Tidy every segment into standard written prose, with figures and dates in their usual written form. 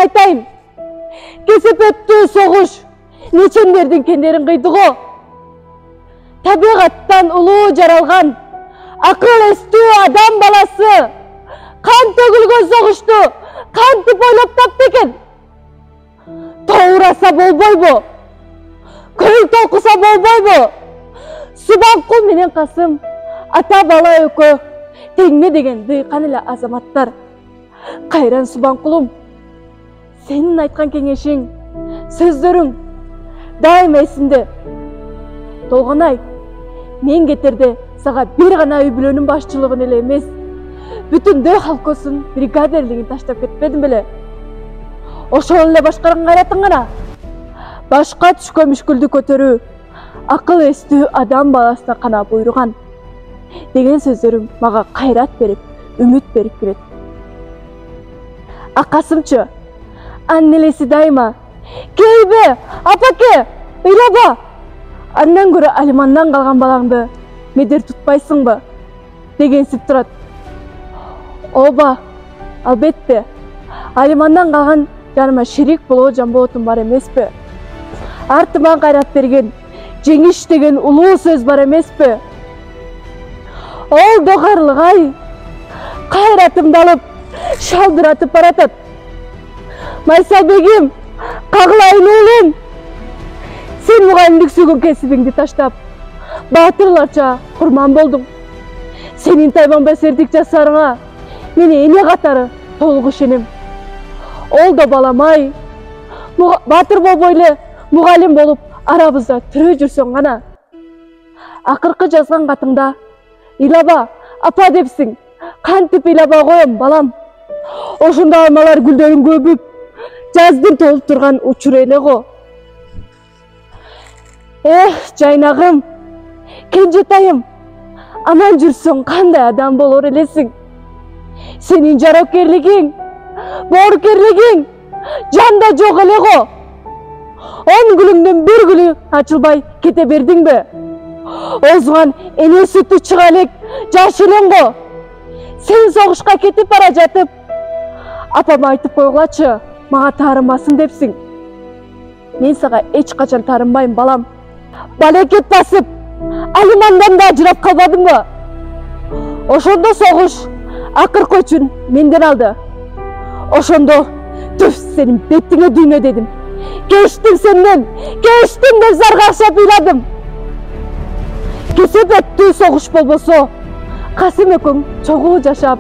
айтайын. Kesip өттү согуш, нечендердин кендерин кыйды го. Табиғаттан улуу жаралган, акыл эстүү адам баласы кан төгүлгөн согушту кантип ойлоп тапты экен? Тоураса болбойбу? Көл толкуса болбойбу? Субанкул менен Касым ата бала экөө теңме деген дыйкан эле азаматтар. Кайран Субанкулум, сенин айткан кеңешиң, сөздөрүң дайыма эсимде. Толгонай, мен кетерде сага бир гана үй бүлөнүн башчылыгын эле эмес, бүтүндөй халкосын бригадирлигин таштап кетпедим беле? Ошол эле башкарган кайратың гана башка түшкөн мүшкүлдү көтөрүү акыл эстүү адам баласына гана буйруган деген сөздөрүң мага кайрат берип, үмүт берип келет. Касымчы, анын элеси дайыма «Кейбе, апаке, ыйлаба! Андан көрө Алимандан калган балаңды медер тутпайсыңбы?» дегенсип турат. Оба, албетте, Алимандан калган жаныма шерик болоо жамбоотум бар эмеспи? Артыма кайрат берген, жеңиш деген улуу сөз бар эмеспи? Ол догарлыгай кайратымды алып, шалдыратып баратат. Майсалбегим, кагылайын уулум, сен мугалимдик сүйгөн кесибиңди таштап, баатырларча курман болдуң. Сенин тайбанбасердик жасарыңа мен эне катары толук ишенем. Ол да баламай, баатыр болбой эле мугалим болуп арабызда түрө жүрсөң гана. Акыркы жазган катыңда «Ыйлаба, апа» депсиң. Кантип ыйлабай коем, балам? Ошондо алмалар гүлдөрүн көбүп, жаздын толуп турган учур эле го. Жайнагым, кенжетайым, аман жүрсөң кандай адам болор элесиң? Сенин жаракерлигиң, боорукерлигиң жанда жок эле го. 10 гүлүңдүн бир гүлү ачылбай кете бердиңби? Озган эне сүтү чыга элек жаш элең го. Сен согушка кетип бара жатып, апама айтып койгулачы, мага таарынбасын депсиң. Мен сага эч качан таарынбайм, балам. Балекет басып, Алимандан да ажырап калбадыңбы? Ошондо согуш акыркы өчүн менден алды. Ошондо түф сенин бетиңе дүйнө дедим. Кечтим сенден, кечтим деп заргашап ыйладым. Кесип өттү согуш болбосо, Касым экөөң чогуу жашап,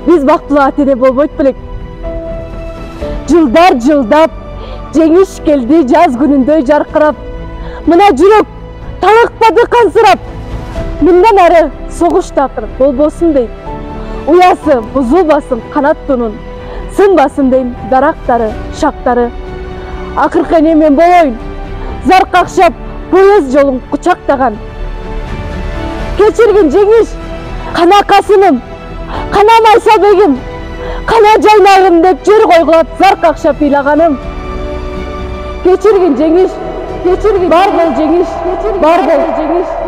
биз бактылуу ата-эне болбойт белек. Жылдар жылдап, жеңиш келди жаз күнүндөй жаркырап. Мына жүрөк талакпады кансырап. Мындан ары согуш такыр болбосун дейт. Уясы бузулбасын канаттунун, сынбасын дейм дарактары, шактары. Акыркы эне мен болоюн, зар какшап, поезд жолун кучактаган. Кечиргин жеңиш, кана Касымым, кана Майсалбегим, кана Жайнагым деп жер койгулап зар какшап ыйлаганым. Кечиргин жеңиш, кечиргин бар бол жеңиш, бар бол жеңиш.